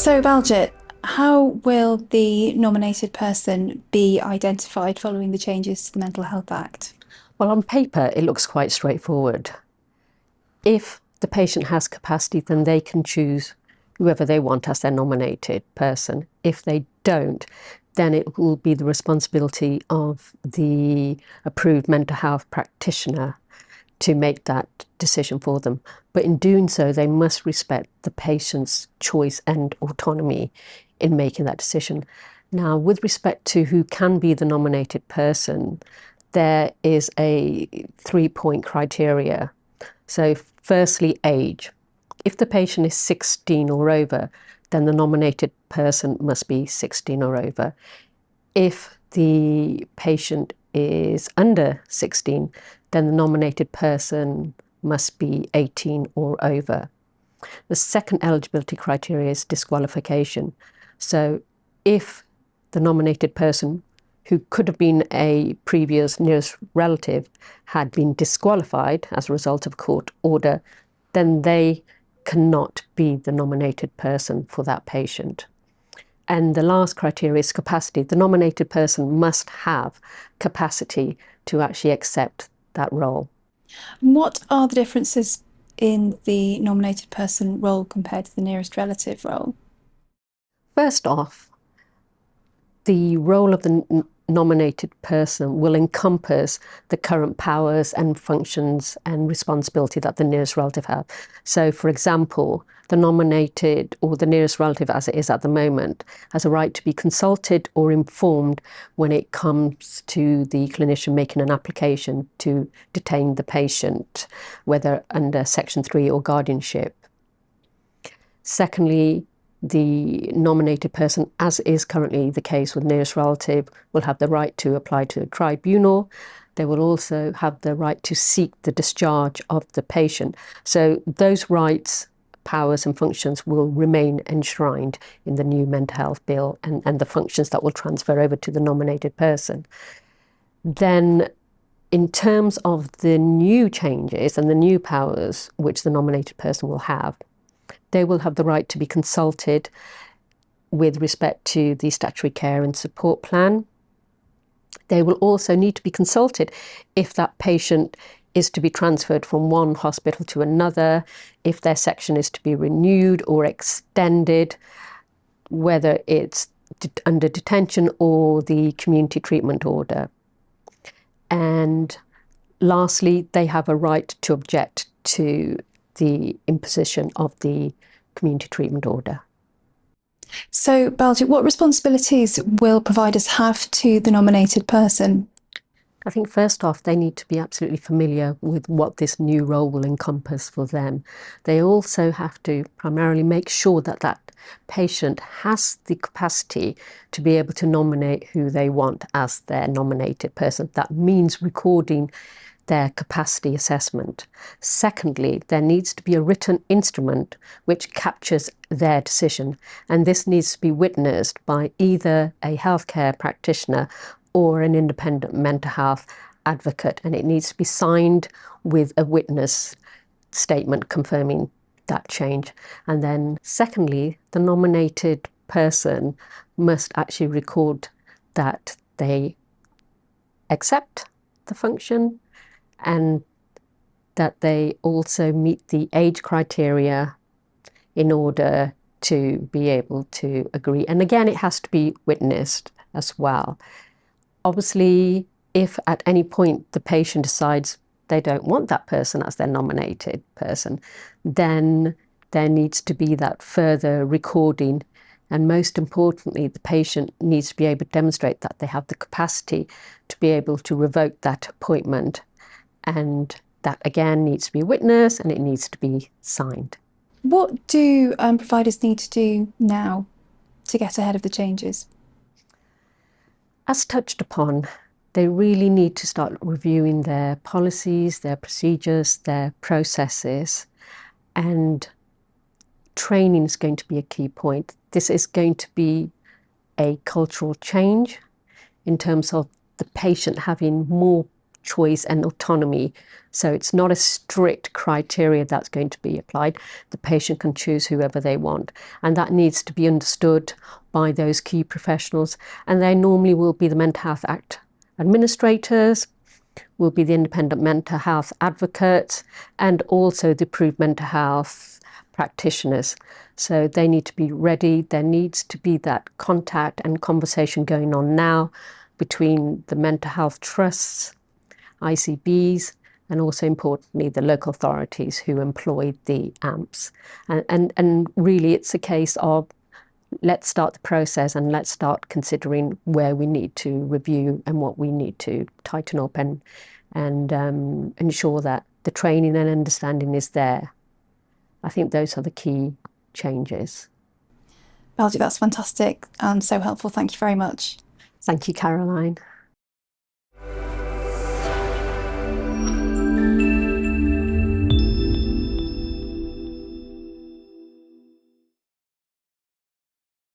So, Baljit, how will the nominated person be identified following the changes to the Mental Health Act? Well, on paper, it looks quite straightforward. If the patient has capacity, then they can choose whoever they want as their nominated person. If they don't, then it will be the responsibility of the approved mental health practitioner to make that decision for them. But in doing so, they must respect the patient's choice and autonomy in making that decision. Now, with respect to who can be the nominated person, there is a 3-point criteria. So firstly, age. If the patient is 16 or over, then the nominated person must be 16 or over. If the patient is under 16, then the nominated person must be 18 or over. The second eligibility criteria is disqualification. So if the nominated person, who could have been a previous nearest relative, had been disqualified as a result of court order, then they cannot be the nominated person for that patient. And the last criteria is capacity. The nominated person must have capacity to actually accept that role. What are the differences in the nominated person role compared to the nearest relative role? First off, the role of the nominated person will encompass the current powers and functions and responsibility that the nearest relative have. So, for example, the nominated or the nearest relative, as it is at the moment, has a right to be consulted or informed when it comes to the clinician making an application to detain the patient, whether under Section 3 or guardianship. Secondly, the nominated person, as is currently the case with nearest relative, will have the right to apply to a tribunal. They will also have the right to seek the discharge of the patient. So those rights, powers and functions will remain enshrined in the new mental health bill and the functions that will transfer over to the nominated person. Then in terms of the new changes and the new powers which the nominated person will have, they will have the right to be consulted with respect to the statutory care and support plan. They will also need to be consulted if that patient is to be transferred from one hospital to another, if their section is to be renewed or extended, whether it's under detention or the community treatment order. And lastly, they have a right to object to the imposition of the community treatment order. So, Baljit, what responsibilities will providers have to the nominated person? I think first off, they need to be absolutely familiar with what this new role will encompass for them. They also have to primarily make sure that that patient has the capacity to be able to nominate who they want as their nominated person. That means recording their capacity assessment. Secondly, there needs to be a written instrument which captures their decision, and this needs to be witnessed by either a healthcare practitioner or an independent mental health advocate, and it needs to be signed with a witness statement confirming that change. And then secondly, the nominated person must actually record that they accept the function and that they also meet the age criteria in order to be able to agree. And again, it has to be witnessed as well. Obviously, if at any point the patient decides they don't want that person as their nominated person, then there needs to be that further recording. And most importantly, the patient needs to be able to demonstrate that they have the capacity to be able to revoke that appointment. And that again needs to be witnessed and it needs to be signed. What do providers need to do now to get ahead of the changes? As touched upon, they really need to start reviewing their policies, their procedures, their processes, and training is going to be a key point. This is going to be a cultural change in terms of the patient having more choice and autonomy. So it's not a strict criteria that's going to be applied. The patient can choose whoever they want, and that needs to be understood by those key professionals. And they normally will be the Mental Health Act administrators, will be the independent mental health advocates, and also the approved mental health practitioners. So they need to be ready. There needs to be that contact and conversation going on now between the mental health trusts, ICBs, and also importantly the local authorities who employ the AMPs. And really it's a case of, let's start the process and let's start considering where we need to review and what we need to tighten up, and ensure that the training and understanding is there. I think those are the key changes. Baldy, that's fantastic and so helpful. Thank you very much. Thank you, Caroline.